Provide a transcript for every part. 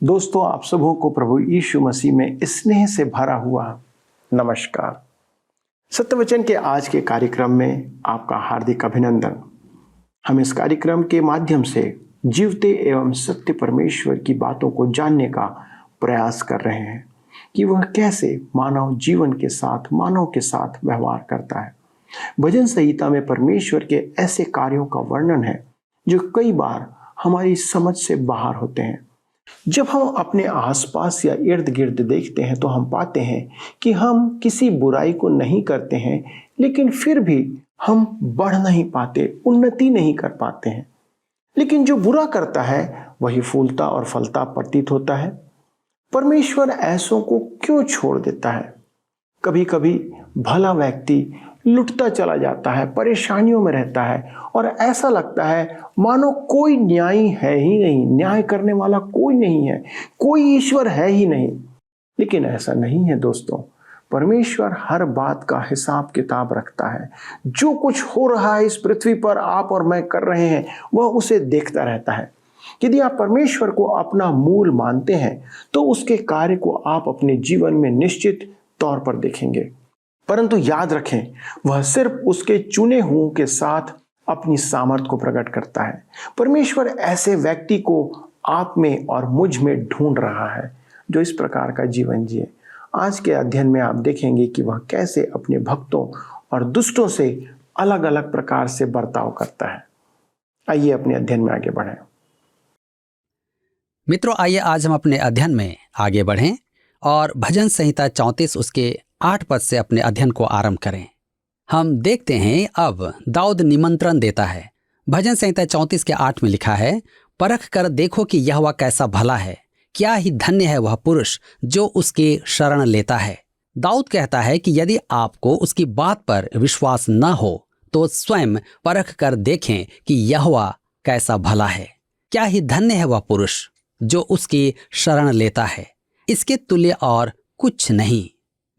दोस्तों, आप सबों को प्रभु यीशु मसीह में स्नेह से भरा हुआ नमस्कार। सत्यवचन के आज के कार्यक्रम में आपका हार्दिक अभिनंदन। हम इस कार्यक्रम के माध्यम से जीवते एवं सत्य परमेश्वर की बातों को जानने का प्रयास कर रहे हैं कि वह कैसे मानव जीवन के साथ, मानव के साथ व्यवहार करता है। भजन संहिता में परमेश्वर के ऐसे कार्यों का वर्णन है जो कई बार हमारी समझ से बाहर होते हैं। जब हम अपने आसपास या इर्द गिर्द देखते हैं तो हम पाते हैं कि हम किसी बुराई को नहीं करते हैं, लेकिन फिर भी हम बढ़ नहीं पाते, उन्नति नहीं कर पाते हैं। लेकिन जो बुरा करता है वही फूलता और फलता प्रतीत होता है। परमेश्वर ऐसों को क्यों छोड़ देता है? कभी कभी भला व्यक्ति लुटता चला जाता है, परेशानियों में रहता है और ऐसा लगता है मानो कोई न्यायी है ही नहीं, न्याय करने वाला कोई नहीं है, कोई ईश्वर है ही नहीं। लेकिन ऐसा नहीं है दोस्तों। परमेश्वर हर बात का हिसाब किताब रखता है। जो कुछ हो रहा है इस पृथ्वी पर आप और मैं कर रहे हैं, वह उसे देखता रहता है। यदि आप परमेश्वर को अपना मूल मानते हैं तो उसके कार्य को आप अपने जीवन में निश्चित तौर पर देखेंगे। परंतु याद रखें, वह सिर्फ उसके चुने हुओं के साथ अपनी सामर्थ को प्रकट करता है। परमेश्वर ऐसे व्यक्ति को आप में और मुझ में ढूंढ रहा है जो इस प्रकार का जीवन जिए। आज के अध्ययन में आप देखेंगे कि वह कैसे अपने भक्तों और दुष्टों से अलग अलग प्रकार से बर्ताव करता है। आइए अपने अध्ययन में आगे बढ़ें। मित्रों, आइए आज हम अपने अध्ययन में आगे बढ़ें और भजन संहिता 34 उसके 8 पद से अपने अध्ययन को आरंभ करें। हम देखते हैं अब दाऊद निमंत्रण देता है। भजन संहिता 34 के 8 में लिखा है, परख कर देखो कि यहोवा कैसा भला है, क्या ही धन्य है वह पुरुष जो उसके शरण लेता है। दाऊद कहता है कि यदि आपको उसकी बात पर विश्वास न हो तो स्वयं परख कर देखें कि यहोवा कैसा भला है, क्या ही धन्य है वह पुरुष जो उसकी शरण लेता है। इसके तुल्य और कुछ नहीं।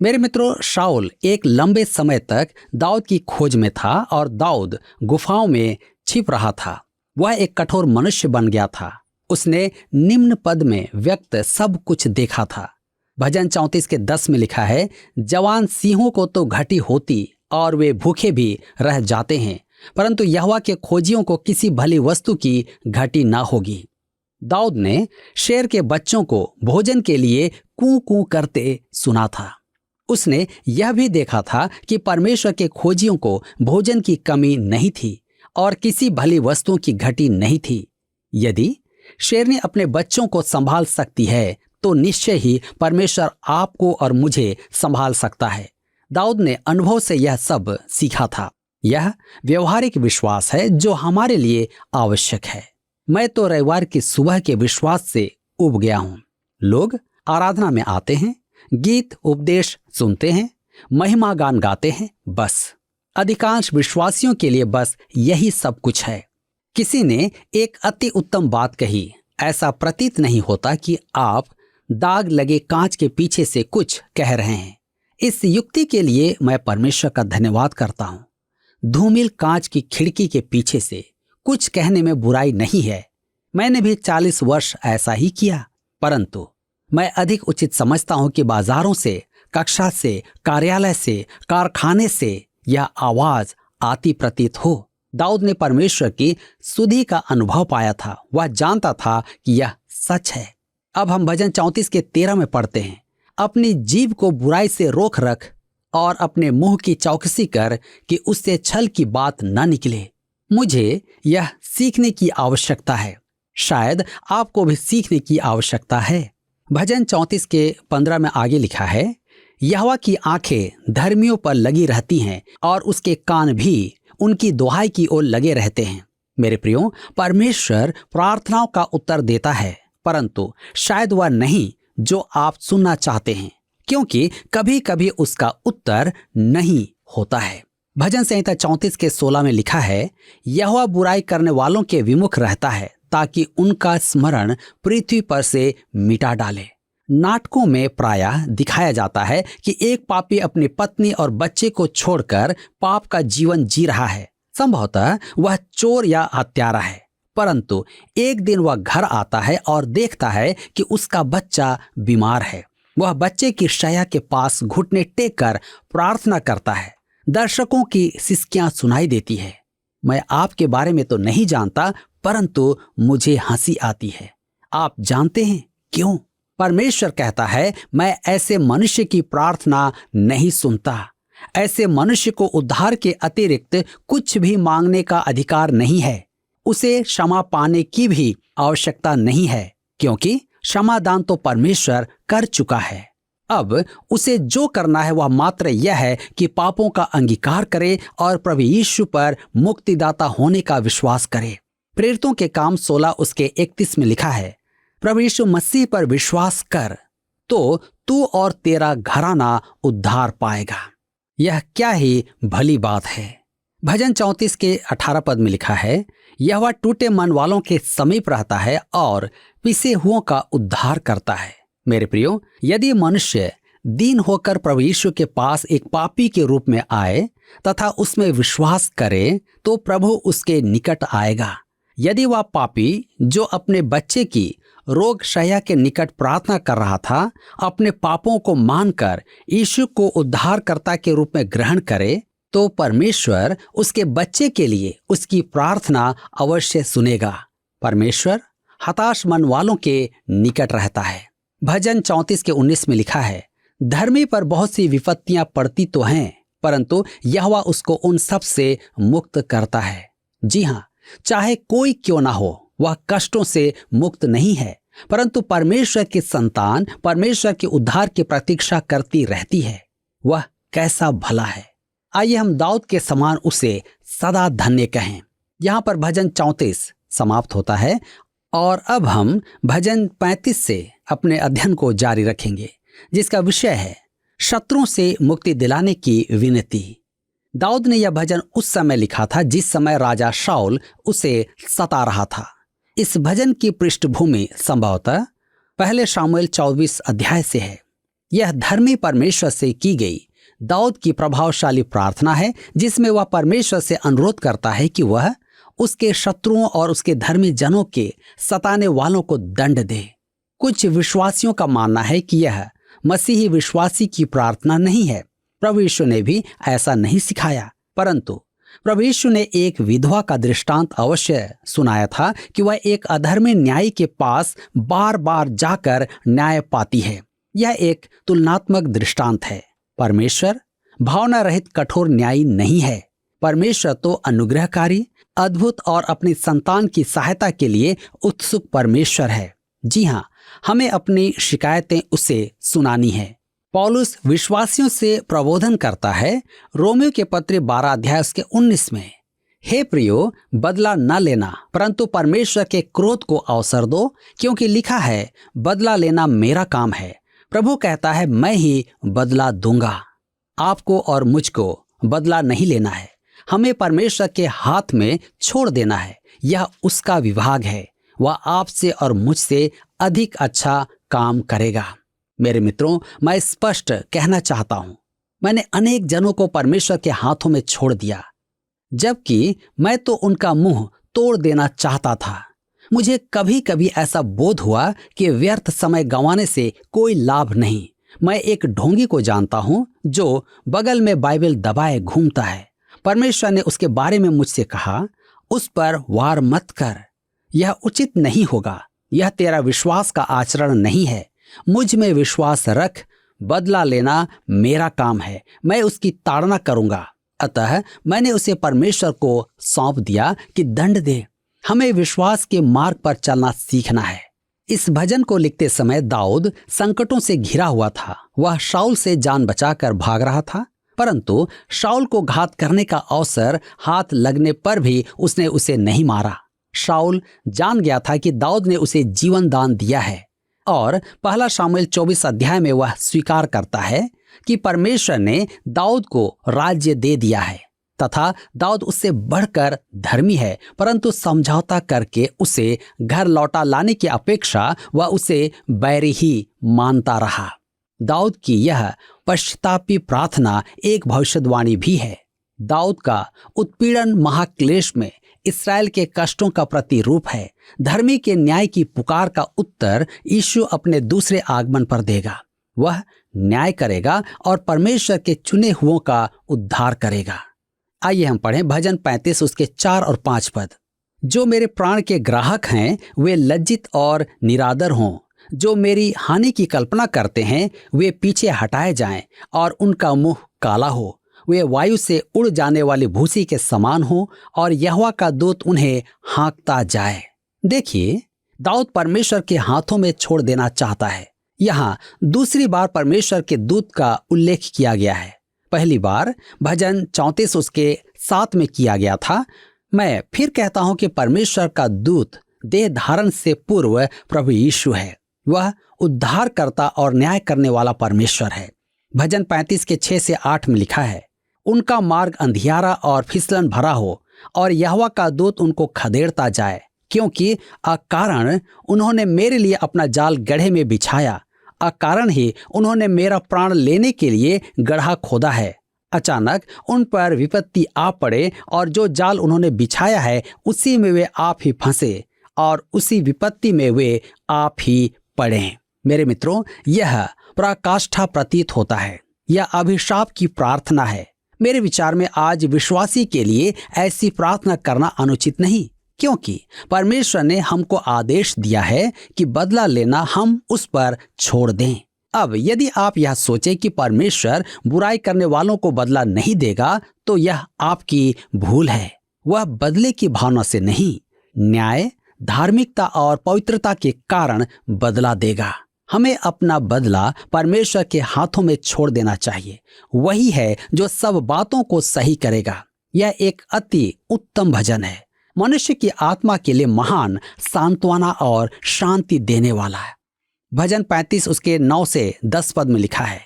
मेरे मित्रों, शाऊल एक लंबे समय तक दाऊद की खोज में था और दाऊद गुफाओं में छिप रहा था। वह एक कठोर मनुष्य बन गया था। उसने निम्न पद में व्यक्त सब कुछ देखा था। भजन 34 के 10 में लिखा है, जवान सिंहों को तो घटी होती और वे भूखे भी रह जाते हैं, परंतु यहोवा के खोजियों को किसी भली वस्तु की घटी ना होगी। दाऊद ने शेर के बच्चों को भोजन के लिए कूं कूं करते सुना था। उसने यह भी देखा था कि परमेश्वर के खोजियों को भोजन की कमी नहीं थी और किसी भली वस्तुओं की घटी नहीं थी। यदि शेरनी अपने बच्चों को संभाल सकती है तो निश्चय ही परमेश्वर आपको और मुझे संभाल सकता है। दाऊद ने अनुभव से यह सब सीखा था। यह व्यवहारिक विश्वास है जो हमारे लिए आवश्यक है। मैं तो रविवार की सुबह के विश्वास से उब गया हूं। लोग आराधना में आते हैं, गीत उपदेश सुनते हैं, महिमा गान गाते हैं, बस अधिकांश विश्वासियों के लिए बस यही सब कुछ है। किसी ने एक अति उत्तम बात कही, ऐसा प्रतीत नहीं होता कि आप दाग लगे कांच के पीछे से कुछ कह रहे हैं। इस युक्ति के लिए मैं परमेश्वर का धन्यवाद करता हूं। धूमिल कांच की खिड़की के पीछे से कुछ कहने में बुराई नहीं है। मैंने भी 40 वर्ष ऐसा ही किया, परंतु मैं अधिक उचित समझता हूं कि बाजारों से, कक्षा से, कार्यालय से, कारखाने से यह आवाज आती प्रतीत हो। दाऊद ने परमेश्वर की सुधि का अनुभव पाया था। वह जानता था कि यह सच है। अब हम भजन 34 के 13 में पढ़ते हैं, अपनी जीभ को बुराई से रोक रख और अपने मुंह की चौकसी कर कि उससे छल की बात न निकले। मुझे यह सीखने की आवश्यकता है। शायद आपको भी सीखने की आवश्यकता है। भजन 34 के 15 में आगे लिखा है, यहोवा की आंखें धर्मियों पर लगी रहती हैं और उसके कान भी उनकी दुहाई की ओर लगे रहते हैं। मेरे प्रियो, परमेश्वर प्रार्थनाओं का उत्तर देता है, परंतु शायद वह नहीं जो आप सुनना चाहते हैं, क्योंकि कभी कभी उसका उत्तर नहीं होता है। भजन संहिता 34 के 16 में लिखा है, यहोवा बुराई करने वालों के विमुख रहता है ताकि उनका स्मरण पृथ्वी पर से मिटा डाले। नाटकों में प्रायः दिखाया जाता है कि एक पापी अपनी पत्नी और बच्चे को छोड़कर पाप का जीवन जी रहा है। संभवतः वह चोर या हत्यारा है, परंतु एक दिन वह घर आता है और देखता है कि उसका बच्चा बीमार है। वह बच्चे की शैया के पास घुटने टेक कर प्रार्थना करता है। दर्शकों की सिसकियां सुनाई देती है। मैं आपके बारे में तो नहीं जानता, परंतु मुझे हंसी आती है। आप जानते हैं क्यों? परमेश्वर कहता है, मैं ऐसे मनुष्य की प्रार्थना नहीं सुनता। ऐसे मनुष्य को उद्धार के अतिरिक्त कुछ भी मांगने का अधिकार नहीं है। उसे क्षमा पाने की भी आवश्यकता नहीं है, क्योंकि क्षमादान तो परमेश्वर कर चुका है। अब उसे जो करना है वह मात्र यह है कि पापों का अंगीकार करे और प्रभु यीशु पर मुक्तिदाता होने का विश्वास करे। प्रेरितों के काम 16 उसके 31 में लिखा है, प्रभु यीशु मसीह पर विश्वास कर तो तू और तेरा घराना उद्धार पाएगा। यह क्या ही भली बात है। भजन 34 के 18 पद में लिखा है, यहोवा टूटे मन वालों के समीप रहता है और पिसे हुओं का उद्धार करता है। मेरे प्रियो, यदि मनुष्य दीन होकर प्रभु यीशु के पास एक पापी के रूप में आए तथा उसमें विश्वास करे तो प्रभु उसके निकट आएगा। यदि वह पापी जो अपने बच्चे की रोग शैया के निकट प्रार्थना कर रहा था, अपने पापों को मानकर यीशु को उद्धारकर्ता के रूप में ग्रहण करे, तो परमेश्वर उसके बच्चे के लिए उसकी प्रार्थना अवश्य सुनेगा। परमेश्वर हताश मन वालों के निकट रहता है। भजन 34 के 19 में लिखा है, धर्मी पर बहुत सी विपत्तियां पड़ती तो हैं, परंतु यहोवा उसको उन सब से मुक्त करता है। जी हाँ, चाहे कोई क्यों ना हो, वह कष्टों से मुक्त नहीं है, परंतु परमेश्वर की संतान परमेश्वर के उद्धार की प्रतीक्षा करती रहती है। वह कैसा भला है। आइए हम दाऊद के समान उसे सदा धन्य कहें। यहाँ पर भजन 34 समाप्त होता है और अब हम भजन 35 से अपने अध्ययन को जारी रखेंगे, जिसका विषय है शत्रुओं से मुक्ति दिलाने की विनती। दाऊद ने यह भजन उस समय लिखा था जिस समय राजा शाऊल उसे सता रहा था। इस भजन की पृष्ठभूमि संभवतः पहले शामुएल 24 अध्याय से है। यह धर्मी परमेश्वर से की गई दाऊद की प्रभावशाली प्रार्थना है, जिसमें वह परमेश्वर से अनुरोध करता है कि वह उसके शत्रुओं और उसके धर्मी जनों के सताने वालों को दंड दे। कुछ विश्वासियों का मानना है कि यह मसीही विश्वासी की प्रार्थना नहीं है। प्रभु यीशु ने भी ऐसा नहीं सिखाया, परंतु प्रभु यीशु ने एक विधवा का दृष्टांत अवश्य सुनाया था कि वह एक अधर्मी न्यायी के पास बार बार जाकर न्याय पाती है। यह एक तुलनात्मक दृष्टांत है। परमेश्वर भावना रहित कठोर न्यायी नहीं है। परमेश्वर तो अनुग्रहकारी, अद्भुत और अपनी संतान की सहायता के लिए उत्सुक परमेश्वर है। जी हाँ, हमें अपनी शिकायतें उसे सुनानी है। पौलुस विश्वासियों से प्रबोधन करता है रोमियो के पत्र 12 अध्याय उसके 19 में, हे प्रियो, बदला न लेना परंतु परमेश्वर के क्रोध को अवसर दो, क्योंकि लिखा है, बदला लेना मेरा काम है, प्रभु कहता है मैं ही बदला दूंगा। आपको और मुझको बदला नहीं लेना है, हमें परमेश्वर के हाथ में छोड़ देना है। यह उसका विभाग है। वह आपसे और मुझसे अधिक अच्छा काम करेगा। मेरे मित्रों, मैं स्पष्ट कहना चाहता हूं, मैंने अनेक जनों को परमेश्वर के हाथों में छोड़ दिया, जबकि मैं तो उनका मुंह तोड़ देना चाहता था। मुझे कभी कभी ऐसा बोध हुआ कि व्यर्थ समय गंवाने से कोई लाभ नहीं। मैं एक ढोंगी को जानता हूं जो बगल में बाइबल दबाए घूमता है। परमेश्वर ने उसके बारे में मुझसे कहा, उस पर वार मत कर, यह उचित नहीं होगा, यह तेरा विश्वास का आचरण नहीं है। मुझ में विश्वास रख, बदला लेना मेरा काम है, मैं उसकी ताड़ना करूंगा। अतः मैंने उसे परमेश्वर को सौंप दिया कि दंड दे। हमें विश्वास के मार्ग पर चलना सीखना है। इस भजन को लिखते समय दाऊद संकटों से घिरा हुआ था। वह शाऊल से जान बचाकर भाग रहा था, परंतु शाऊल को घात करने का अवसर हाथ लगने पर भी उसने उसे नहीं मारा। शाऊल जान गया था कि दाऊद ने उसे जीवन दान दिया है और पहला शामुएल 24 अध्याय में वह स्वीकार करता है कि परमेश्वर ने दाऊद को राज्य दे दिया है तथा दाऊद उससे बढ़कर धर्मी है, परंतु समझौता करके उसे घर लौटा लाने की अपेक्षा वह उसे बैरी ही मानता रहा। दाऊद की यह पश्चातापी प्रार्थना एक भविष्यवाणी भी है। दाऊद का उत्पीड़न महाक्लेश में इस्राएल के कष्टों का प्रतिरूप है। धर्मी के न्याय की पुकार का उत्तर यीशु अपने दूसरे आगमन पर देगा। वह न्याय करेगा और परमेश्वर के चुने हुओं का उद्धार करेगा। आइए हम पढ़ें भजन 35 उसके 4 और 5 पद। जो मेरे प्राण के ग्राहक हैं वे लज्जित और निरादर हों, जो मेरी हानि की कल्पना करते हैं वे पीछे हटाए जाएं और उनका मुंह काला हो। वे वायु से उड़ जाने वाली भूसी के समान हो और यहोवा का दूत उन्हें हाँकता जाए। देखिए, दाऊद परमेश्वर के हाथों में छोड़ देना चाहता है। यहाँ दूसरी बार परमेश्वर के दूत का उल्लेख किया गया है। पहली बार भजन 34 उसके 7 में किया गया था। मैं फिर कहता हूं कि परमेश्वर का दूत देह धारण से पूर्व प्रभु यीशु है। वह उद्धारकर्ता और न्याय करने वाला परमेश्वर है। भजन 35 के 6 से 8 में लिखा है, उनका मार्ग अंधियारा और फिसलन भरा हो और यहोवा का दूत उनको खदेड़ता जाए, क्योंकि अकारण उन्होंने मेरे लिए अपना जाल गड्ढे में बिछाया, अकारण ही उन्होंने मेरा प्राण लेने के लिए गड्ढा खोदा है। अचानक उन पर विपत्ति आ पड़े और जो जाल उन्होंने बिछाया है उसी में वे आप ही फंसे और उसी विपत्ति में वे आप ही पड़े। मेरे मित्रों, यह पराकाष्ठा प्रतीत होता है। यह अभिशाप की प्रार्थना है। मेरे विचार में आज विश्वासी के लिए ऐसी प्रार्थना करना अनुचित नहीं, क्योंकि परमेश्वर ने हमको आदेश दिया है कि बदला लेना हम उस पर छोड़ दें। अब यदि आप यह सोचें कि परमेश्वर बुराई करने वालों को बदला नहीं देगा, तो यह आपकी भूल है। वह बदले की भावना से नहीं, न्याय, धार्मिकता और पवित्रता के कारण बदला देगा। हमें अपना बदला परमेश्वर के हाथों में छोड़ देना चाहिए। वही है जो सब बातों को सही करेगा। यह एक अति उत्तम भजन है। मनुष्य की आत्मा के लिए महान सांत्वना और शांति देने वाला है। भजन 35 उसके 9 से 10 पद में लिखा है,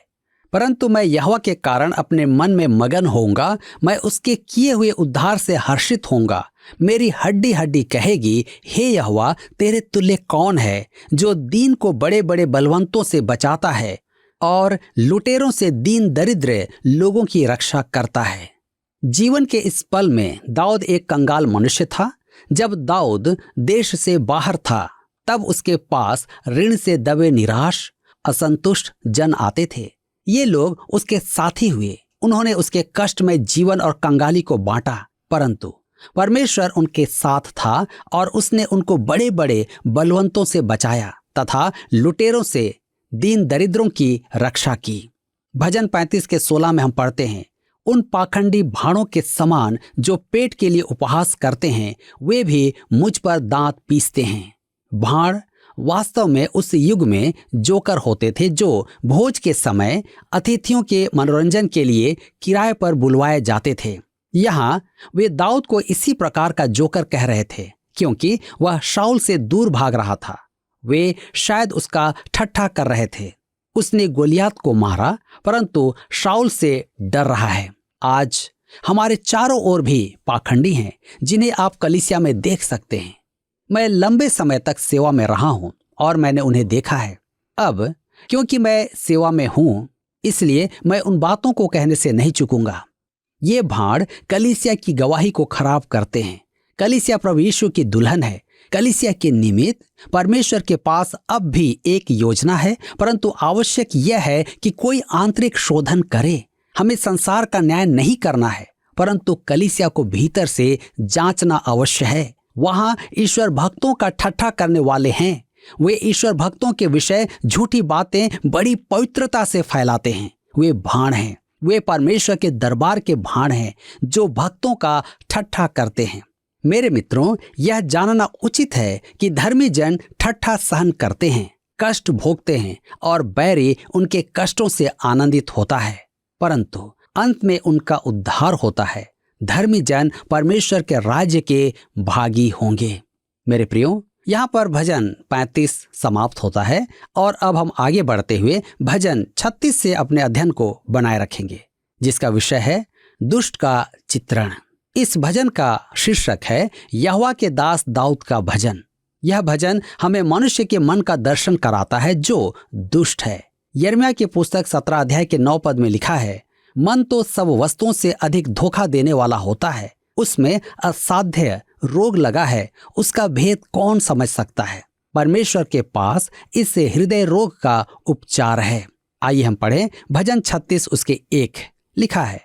परंतु मैं यहोवा के कारण अपने मन में मगन होऊंगा, मैं उसके किए हुए उद्धार से हर्षित होऊंगा। मेरी हड्डी हड्डी कहेगी, हे यहोवा, तेरे तुल्य कौन है, जो दीन को बड़े बड़े बलवंतों से बचाता है और लुटेरों से दीन दरिद्र लोगों की रक्षा करता है। जीवन के इस पल में दाऊद एक कंगाल मनुष्य था। जब दाऊद देश से बाहर था, तब उसके पास ऋण से दबे निराश, असंतुष्ट जन आते थे। ये लोग उसके साथी हुए। उन्होंने उसके कष्ट में जीवन और कंगाली को बांटा, परंतु परमेश्वर उनके साथ था और उसने उनको बड़े बड़े बलवंतों से बचाया तथा लुटेरों से दीन दरिद्रों की रक्षा की। भजन 35 के 16 में हम पढ़ते हैं, उन पाखंडी भाड़ों के समान जो पेट के लिए उपहास करते हैं, वे भी मुझ पर दांत पीसते हैं। भाड़ वास्तव में उस युग में जोकर होते थे, जो भोज के समय अतिथियों के मनोरंजन के लिए किराए पर बुलवाए जाते थे। यहाँ वे दाऊद को इसी प्रकार का जोकर कह रहे थे, क्योंकि वह शाऊल से दूर भाग रहा था। वे शायद उसका ठट्ठा कर रहे थे। उसने गोलियात को मारा, परंतु शाऊल से डर रहा है। आज हमारे चारों ओर भी पाखंडी हैं, जिन्हें आप कलीसिया में देख सकते हैं। मैं लंबे समय तक सेवा में रहा हूं और मैंने उन्हें देखा है। अब क्योंकि मैं सेवा में हूं, इसलिए मैं उन बातों को कहने से नहीं चूकूंगा। ये भाड़ कलीसिया की गवाही को खराब करते हैं। कलीसिया प्रभु यीशु की दुल्हन है। कलीसिया के निमित्त परमेश्वर के पास अब भी एक योजना है, परंतु आवश्यक यह है कि कोई आंतरिक शोधन करे। हमें संसार का न्याय नहीं करना है, परंतु कलीसिया को भीतर से जांचना अवश्य है। वहां ईश्वर भक्तों का ठट्ठा करने वाले हैं। वे ईश्वर भक्तों के विषय झूठी बातें बड़ी पवित्रता से फैलाते हैं। वे भाड़ हैं। वे परमेश्वर के दरबार के भाड़ हैं, जो भक्तों का ठट्ठा करते हैं। मेरे मित्रों, यह जानना उचित है कि धर्मी जन ठट्ठा सहन करते हैं, कष्ट भोगते हैं और बैरी उनके कष्टों से आनंदित होता है, परंतु अंत में उनका उद्धार होता है। धर्मी जन परमेश्वर के राज्य के भागी होंगे। मेरे प्रियो, यहाँ पर भजन 35 समाप्त होता है और अब हम आगे बढ़ते हुए भजन 36 से अपने अध्ययन को बनाए रखेंगे, जिसका विषय है दुष्ट का चित्रण। इस भजन का शीर्षक है यहोवा के दास दाऊद का भजन। यह भजन हमें मनुष्य के मन का दर्शन कराता है जो दुष्ट है। यिर्मयाह की पुस्तक 17 अध्याय के 9 पद में लिखा है, मन तो सब वस्तुओं से अधिक धोखा देने वाला होता है, उसमें असाध्य रोग लगा है उसका भेद कौन समझ सकता है? परमेश्वर के पास इस हृदय रोग का उपचार है। आइए हम पढ़ें भजन 36 उसके 1। लिखा है,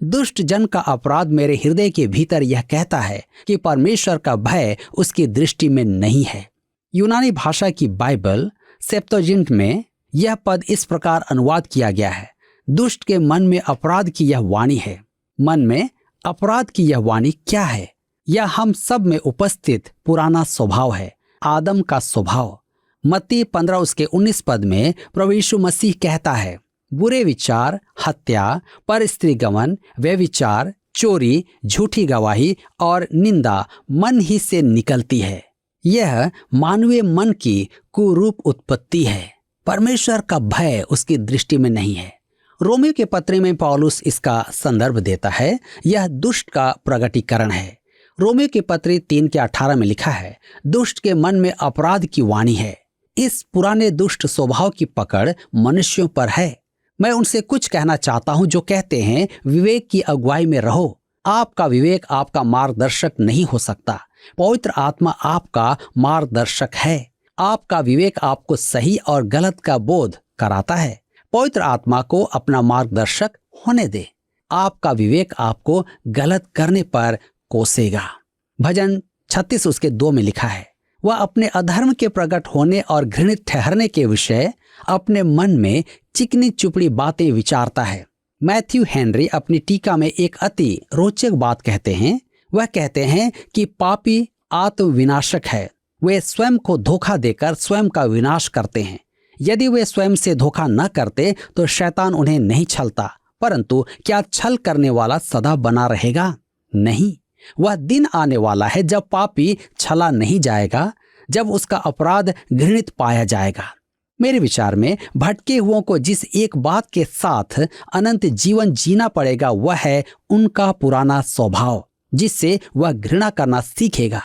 दुष्ट जन का अपराध मेरे हृदय के भीतर यह कहता है कि परमेश्वर का भय उसकी दृष्टि में नहीं है। यूनानी भाषा की बाइबल सेप्तुअजिंट में यह पद इस प्रकार अनुवाद किया गया है, दुष्ट के मन में अपराध की यह वाणी है। मन में अपराध की यह वाणी क्या है? यह हम सब में उपस्थित पुराना स्वभाव है, आदम का स्वभाव। मत्ती 15 उसके 19 पद में प्रभु यीशु मसीह कहता है, बुरे विचार, हत्या, परस्त्री गमन, व्यभिचार, चोरी, झूठी गवाही और निंदा मन ही से निकलती है। यह मानवीय मन की कुरूप उत्पत्ति है। परमेश्वर का भय उसकी दृष्टि में नहीं है। रोमियो के पत्र में पौलुस इसका संदर्भ देता है। यह दुष्ट का प्रगटीकरण है। रोमियो के पत्र 3 के 18 में लिखा है, दुष्ट के मन में अपराध की वाणी है। इस पुराने दुष्ट स्वभाव की पकड़ मनुष्यों पर है। मैं उनसे कुछ कहना चाहता हूं जो कहते हैं विवेक की अगुवाई में रहो। आपका विवेक आपका मार्गदर्शक नहीं हो सकता। पवित्र आत्मा आपका मार्गदर्शक है। आपका विवेक आपको सही और गलत का बोध कराता है। पवित्र आत्मा को अपना मार्गदर्शक होने दे। आपका विवेक आपको गलत करने पर कोसेगा। भजन 36 उसके 2 में लिखा है, वह अपने अधर्म के प्रकट होने और घृणित ठहरने के विषय अपने मन में चिकनी चुपड़ी बातें विचारता है। मैथ्यू हेनरी अपनी टीका में एक अति रोचक बात कहते हैं। वह कहते हैं कि पापी आत्मविनाशक है। वे स्वयं को धोखा देकर स्वयं का विनाश करते हैं। यदि वे स्वयं से धोखा न करते तो शैतान उन्हें नहीं छलता। परंतु क्या छल करने वाला सदा बना रहेगा? नहीं। वह दिन आने वाला है जब पापी छला नहीं जाएगा, जब उसका अपराध घृणित पाया जाएगा। मेरे विचार में भटके हुओं को जिस एक बात के साथ अनंत जीवन जीना पड़ेगा वह है उनका पुराना स्वभाव, जिससे वह घृणा करना सीखेगा।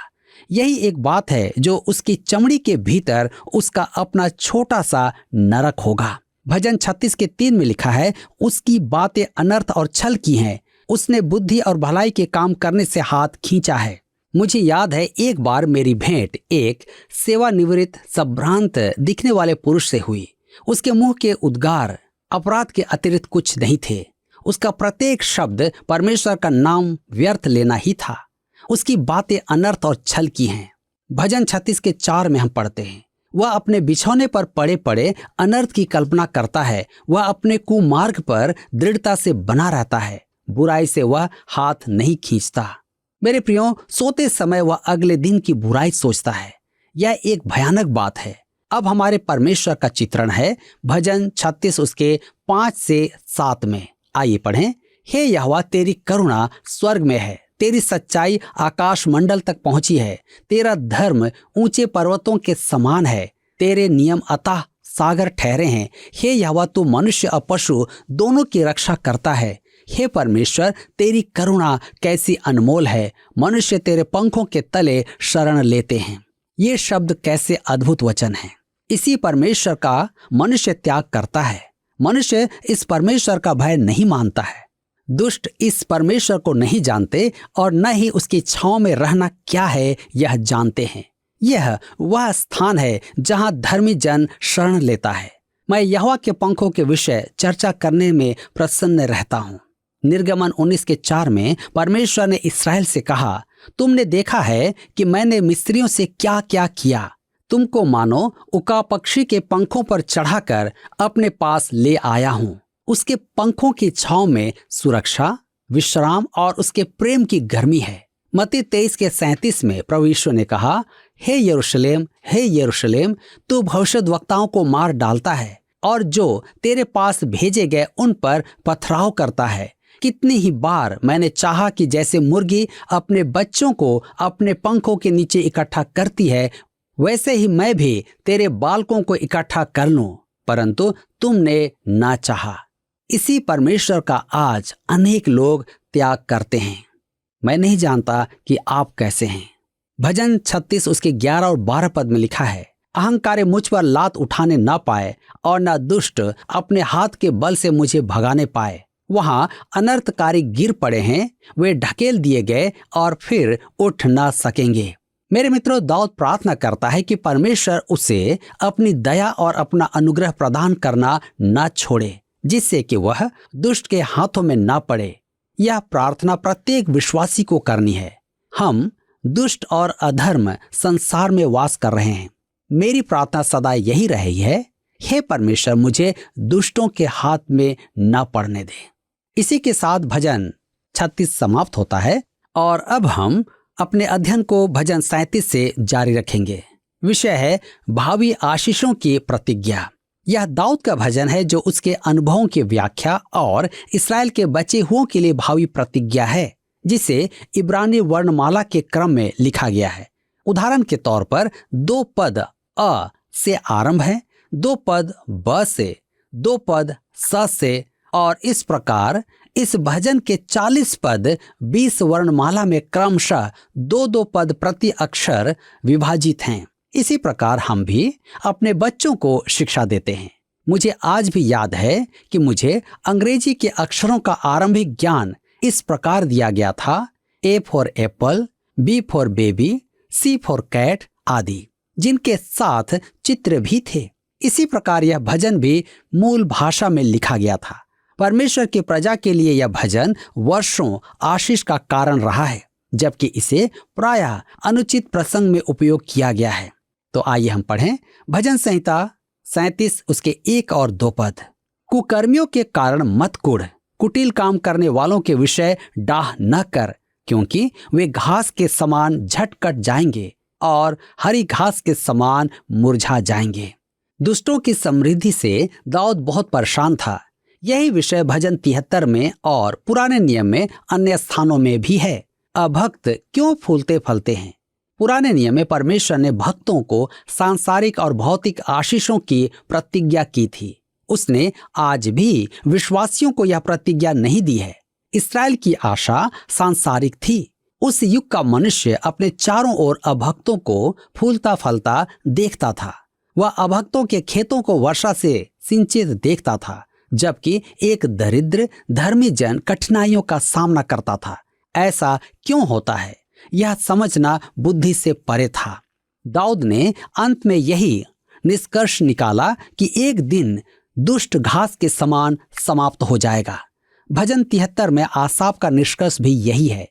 यही एक बात है जो उसकी चमड़ी के भीतर उसका अपना छोटा सा नरक होगा। भजन 36 के 3 में लिखा है, उसकी बातें अनर्थ और छल की हैं। उसने बुद्धि और भलाई के काम करने से हाथ खींचा है। मुझे याद है एक बार मेरी भेंट एक सेवानिवृत्त संभ्रांत दिखने वाले पुरुष से हुई। उसके मुंह के उद्गार अपराध के अतिरिक्त कुछ नहीं थे। उसका प्रत्येक शब्द परमेश्वर का नाम व्यर्थ लेना ही था। उसकी बातें अनर्थ और छल की हैं। भजन 36 के 4 में हम पढ़ते हैं, वह अपने बिछौने पर पड़े पड़े अनर्थ की कल्पना करता है। वह अपने कुमार्ग पर दृढ़ता से बना रहता है। बुराई से वह हाथ नहीं खींचता। मेरे प्रियो, सोते समय वह अगले दिन की बुराई सोचता है। यह एक भयानक बात है। अब हमारे परमेश्वर का चित्रण है भजन 36 उसके 5 से 7 में। आइए पढ़ें। हे यहोवा, तेरी करुणा स्वर्ग में है, तेरी सच्चाई आकाश मंडल तक पहुंची है। तेरा धर्म ऊंचे पर्वतों के समान है, तेरे नियम अथाह सागर ठहरे हैं। हे यहोवा, तू मनुष्य और पशु दोनों की रक्षा करता है। हे परमेश्वर, तेरी करुणा कैसी अनमोल है। मनुष्य तेरे पंखों के तले शरण लेते हैं। ये शब्द कैसे अद्भुत वचन हैं। इसी परमेश्वर का मनुष्य त्याग करता है। मनुष्य इस परमेश्वर का भय नहीं मानता है। दुष्ट इस परमेश्वर को नहीं जानते और न ही उसकी छांव में रहना क्या है यह जानते हैं। यह वह स्थान है जहां धर्मी जन शरण लेता है। मैं यहोवा के पंखों के विषय चर्चा करने में प्रसन्न रहता हूँ। निर्गमन 19 के 4 में परमेश्वर ने इस्राएल से कहा, तुमने देखा है कि मैंने मिस्रियों से क्या क्या किया। तुमको मानो उका पक्षी के पंखों पर चढ़ाकर अपने पास ले आया हूँ। उसके पंखों की छांव में सुरक्षा, विश्राम और उसके प्रेम की गर्मी है। मत्ती 23 के 37 में प्रभु यीशु ने कहा, हे यरूशलेम, हे यरूशलेम, तू भविष्यद्वक्ताओं को मार डालता है और जो तेरे पास भेजे गए उन पर पथराव करता है। कितनी ही बार मैंने चाहा कि जैसे मुर्गी अपने बच्चों को अपने पंखों के नीचे इकट्ठा करती है, वैसे ही मैं भी तेरे बालकों को इकट्ठा कर लूं, परंतु तुमने ना चाहा। इसी परमेश्वर का आज अनेक लोग त्याग करते हैं। मैं नहीं जानता कि आप कैसे हैं। भजन 36 उसके 11 और 12 पद में लिखा है, अहंकारी मुझ पर लात उठाने ना पाए और ना दुष्ट अपने हाथ के बल से मुझे भगाने पाए। वहां अनर्थकारी गिर पड़े हैं, वे ढकेल दिए गए और फिर उठ ना सकेंगे। मेरे मित्रों, दाऊद प्रार्थना करता है कि परमेश्वर उसे अपनी दया और अपना अनुग्रह प्रदान करना न छोड़े, जिससे कि वह दुष्ट के हाथों में ना पड़े। यह प्रार्थना प्रत्येक विश्वासी को करनी है। हम दुष्ट और अधर्म संसार में वास कर रहे हैं। मेरी प्रार्थना सदा यही रही है, हे परमेश्वर, मुझे दुष्टों के हाथ में न पड़ने दे। इसी के साथ भजन 36 समाप्त होता है और अब हम अपने अध्ययन को भजन 37 से जारी रखेंगे। विषय है भावी आशीषों की प्रतिज्ञा। यह दाऊद का भजन है जो उसके अनुभवों की व्याख्या और इस्राएल के बचे हुओं के लिए भावी प्रतिज्ञा है, जिसे इब्रानी वर्णमाला के क्रम में लिखा गया है। उदाहरण के तौर पर 2 पद अ से आरंभ है, 2 पद ब से, 2 पद स से, और इस प्रकार इस भजन के 40 पद 20 वर्णमाला में क्रमशः 2-2 पद प्रति अक्षर विभाजित हैं। इसी प्रकार हम भी अपने बच्चों को शिक्षा देते हैं। मुझे आज भी याद है कि मुझे अंग्रेजी के अक्षरों का आरंभिक ज्ञान इस प्रकार दिया गया था: A for apple, B for baby, C for cat आदि, जिनके साथ चित्र भी थे। इसी प्रकार यह भजन भी मूल भाषा में लिखा गया था। परमेश्वर की प्रजा के लिए यह भजन वर्षों आशीष का कारण रहा है, जबकि इसे प्रायः अनुचित प्रसंग में उपयोग किया गया है। तो आइए हम पढ़ें भजन संहिता 37 उसके 1 और 2 पद। कुकर्मियों के कारण मत कुढ़, कुटिल काम करने वालों के विषय डाह न कर, क्योंकि वे घास के समान झटकट जाएंगे और हरी घास के समान मुरझा जाएंगे। दुष्टों की समृद्धि से दाऊद बहुत परेशान था। यही विषय भजन 73 में और पुराने नियम में अन्य स्थानों में भी है। अभक्त क्यों फूलते फलते हैं? पुराने नियम में परमेश्वर ने भक्तों को सांसारिक और भौतिक आशीषों की प्रतिज्ञा की थी। उसने आज भी विश्वासियों को यह प्रतिज्ञा नहीं दी है। इस्राएल की आशा सांसारिक थी। उस युग का मनुष्य अपने चारों ओर अभक्तों को फूलता फलता देखता था। वह अभक्तों के खेतों को वर्षा से सिंचित देखता था, जबकि एक दरिद्र धर्मी जन कठिनाइयों का सामना करता था। ऐसा क्यों होता है, यह समझना बुद्धि से परे था। दाऊद ने अंत में यही निष्कर्ष निकाला कि एक दिन दुष्ट घास के समान समाप्त हो जाएगा। भजन 73 में आसाफ का निष्कर्ष भी यही है।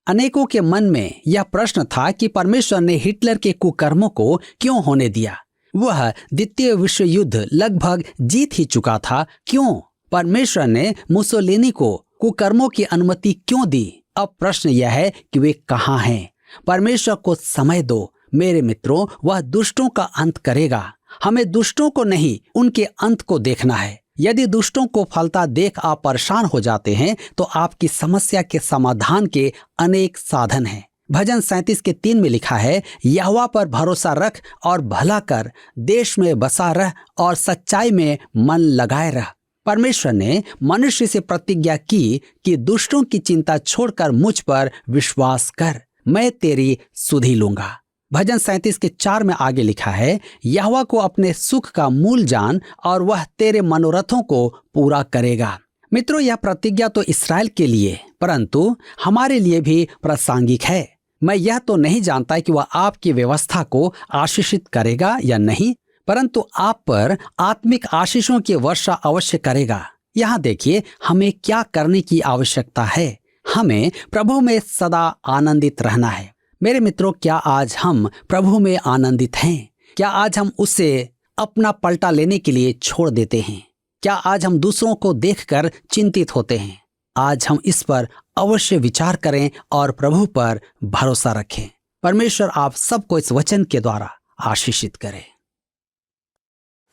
अनेकों के मन में यह प्रश्न था कि परमेश्वर ने हिटलर के कुकर्मों को क्यों होने दिया। वह द्वितीय विश्व युद्ध लगभग जीत ही चुका था। क्यों परमेश्वर ने मुसोलिनी को कुकर्मों की अनुमति क्यों दी? अब प्रश्न यह है कि वे कहाँ हैं? परमेश्वर को समय दो मेरे मित्रों, वह दुष्टों का अंत करेगा। हमें दुष्टों को नहीं, उनके अंत को देखना है। यदि दुष्टों को फलता देख आप परेशान हो जाते हैं तो आपकी समस्या के समाधान के अनेक साधन हैं। भजन 37 के 3 में लिखा है, यहोवा पर भरोसा रख और भला कर, देश में बसा रह और सच्चाई में मन लगाए रह। परमेश्वर ने मनुष्य से प्रतिज्ञा की कि दुष्टों की चिंता छोड़कर मुझ पर विश्वास कर, मैं तेरी सुधि लूंगा। भजन 37 के 4 में आगे लिखा है, यहोवा को अपने सुख का मूल जान और वह तेरे मनोरथों को पूरा करेगा। मित्रों, यह प्रतिज्ञा तो इस्राएल के लिए परंतु हमारे लिए भी प्रासंगिक है। मैं यह तो नहीं जानता कि वह आपकी व्यवस्था को आशीषित करेगा या नहीं, परंतु आप पर आत्मिक आशीषों की वर्षा अवश्य करेगा। यहाँ देखिए हमें क्या करने की आवश्यकता है। हमें प्रभु में सदा आनंदित रहना है। मेरे मित्रों, क्या आज हम प्रभु में आनंदित हैं? क्या आज हम उसे अपना पलटा लेने के लिए छोड़ देते हैं? क्या आज हम दूसरों को देखकर चिंतित होते हैं? आज हम इस पर अवश्य विचार करें और प्रभु पर भरोसा रखें। परमेश्वर आप सबको इस वचन के द्वारा आशीषित करे।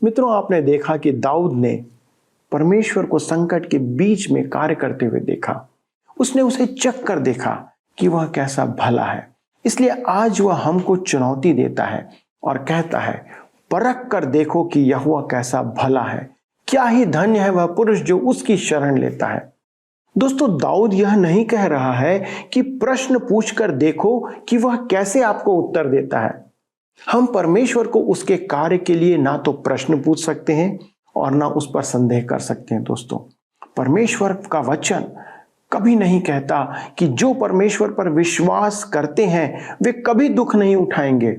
मित्रों, आपने देखा कि दाऊद ने परमेश्वर को संकट के बीच में कार्य करते हुए देखा। उसने उसे चख कर देखा कि वह कैसा भला है। इसलिए आज वह हमको चुनौती देता है और कहता है, परख कर देखो कि यहोवा कैसा भला है। क्या ही धन्य है वह पुरुष जो उसकी शरण लेता है। दोस्तों, दाऊद यह नहीं कह रहा है कि प्रश्न पूछकर देखो कि वह कैसे आपको उत्तर देता है। हम परमेश्वर को उसके कार्य के लिए ना तो प्रश्न पूछ सकते हैं और ना उस पर संदेह कर सकते हैं। दोस्तों, परमेश्वर का वचन कभी नहीं कहता कि जो परमेश्वर पर विश्वास करते हैं वे कभी दुख नहीं उठाएंगे।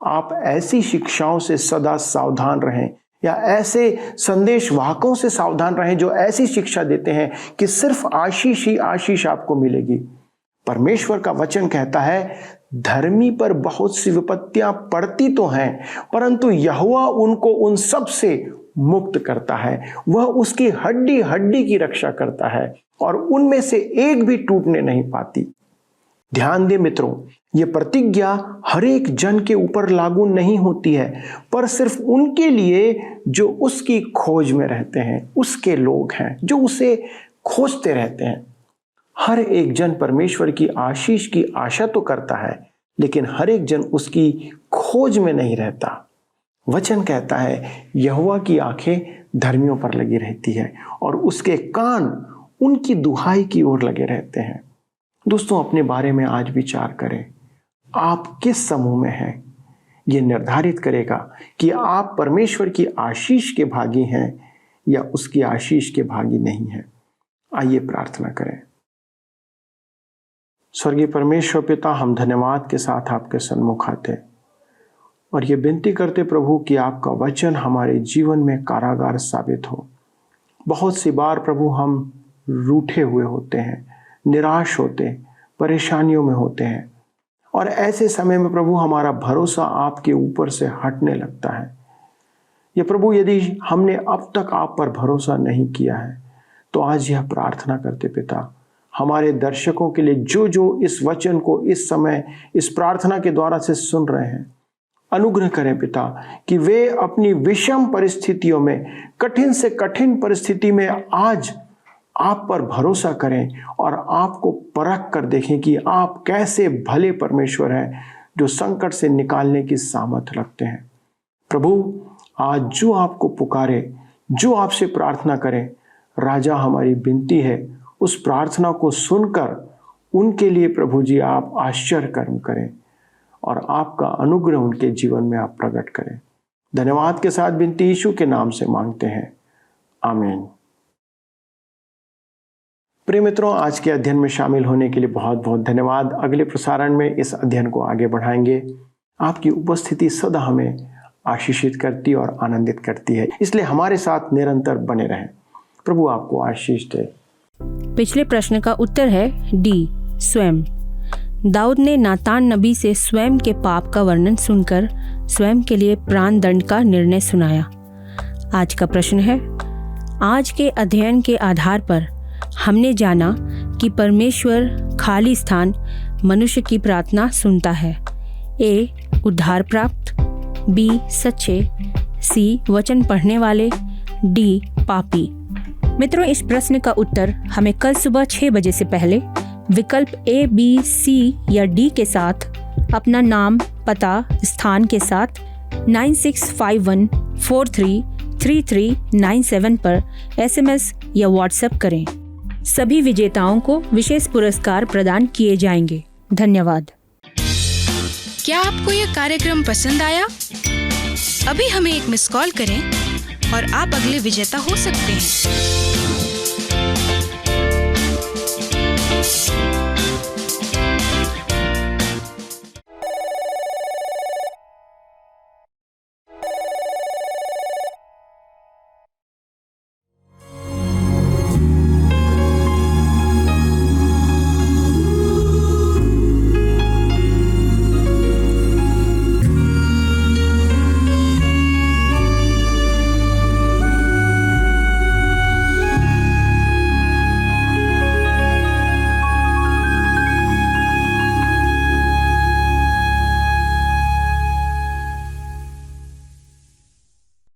आप ऐसी शिक्षाओं से सदा सावधान रहें, या ऐसे संदेश वाहकों से सावधान रहें जो ऐसी शिक्षा देते हैं कि सिर्फ आशीष ही आशीष आपको मिलेगी। परमेश्वर का वचन कहता है, धर्मी पर बहुत सी विपत्तियां पड़ती तो हैं, परंतु यहोवा उनको उन सब से मुक्त करता है। वह उसकी हड्डी हड्डी की रक्षा करता है और उनमें से एक भी टूटने नहीं पाती। ध्यान दें मित्रों, यह प्रतिज्ञा हर एक जन के ऊपर लागू नहीं होती है, पर सिर्फ उनके लिए जो उसकी खोज में रहते हैं, उसके लोग हैं जो उसे खोजते रहते हैं। हर एक जन परमेश्वर की आशीष की आशा तो करता है, लेकिन हर एक जन उसकी खोज में नहीं रहता। वचन कहता है, यहोवा की आंखें धर्मियों पर लगी रहती है और उसके कान उनकी दुहाई की ओर लगे रहते हैं। दोस्तों, अपने बारे में आज विचार करें, आप किस समूह में हैं। यह निर्धारित करेगा कि आप परमेश्वर की आशीष के भागी हैं या उसकी आशीष के भागी नहीं हैं। आइए प्रार्थना करें। स्वर्गीय परमेश्वर पिता, हम धन्यवाद के साथ आपके सन्मुख आते और ये विनती करते प्रभु कि आपका वचन हमारे जीवन में कारागार साबित हो। बहुत सी बार प्रभु हम रूठे हुए होते हैं, निराश होते, परेशानियों में होते हैं, और ऐसे समय में प्रभु हमारा भरोसा आपके ऊपर से हटने लगता है। ये प्रभु, यदि हमने अब तक आप पर भरोसा नहीं किया है तो आज यह प्रार्थना करते पिता, हमारे दर्शकों के लिए जो जो इस वचन को इस समय इस प्रार्थना के द्वारा से सुन रहे हैं, अनुग्रह करें पिता कि वे अपनी विषम परिस्थितियों में, कठिन से कठिन परिस्थिति में आज आप पर भरोसा करें और आपको परख कर देखें कि आप कैसे भले परमेश्वर हैं जो संकट से निकालने की सामर्थ रखते हैं। प्रभु, आज जो आपको पुकारे, जो आपसे प्रार्थना करें, राजा हमारी विनती है उस प्रार्थना को सुनकर उनके लिए प्रभु जी आप आश्चर्य कर्म करें और आपका अनुग्रह उनके जीवन में आप प्रकट करें। धन्यवाद के साथ विनती यीशु के नाम से मांगते हैं, आमीन। प्रिय मित्रों, आज के अध्ययन में शामिल होने के लिए बहुत बहुत धन्यवाद। अगले प्रसारण में इस अध्ययन को आगे बढ़ाएंगे। आपकी उपस्थिति सदा हमें आशीषित करती और आनंदित करती है, इसलिए हमारे साथ निरंतर बने रहें। प्रभु आपको आशीष दे। पिछले प्रश्न का उत्तर है डी, स्वयं। दाऊद ने नातान नबी से स्वयं के पाप का वर्णन सुनकर स्वयं के लिए प्राण दंड का निर्णय सुनाया। आज का प्रश्न है, आज के अध्ययन के आधार पर हमने जाना कि परमेश्वर खाली स्थान मनुष्य की प्रार्थना सुनता है। ए, उद्धार प्राप्त, बी, सच्चे, सी, वचन पढ़ने वाले, डी, पापी। मित्रों, इस प्रश्न का उत्तर हमें कल सुबह 6 बजे से पहले विकल्प ए, बी, सी या डी के साथ अपना नाम, पता, स्थान के साथ 9651433397 पर SMS या व्हाट्सएप करें। सभी विजेताओं को विशेष पुरस्कार प्रदान किए जाएंगे। धन्यवाद। क्या आपको यह कार्यक्रम पसंद आया? अभी हमें एक मिस कॉल करें और आप अगले विजेता हो सकते हैं।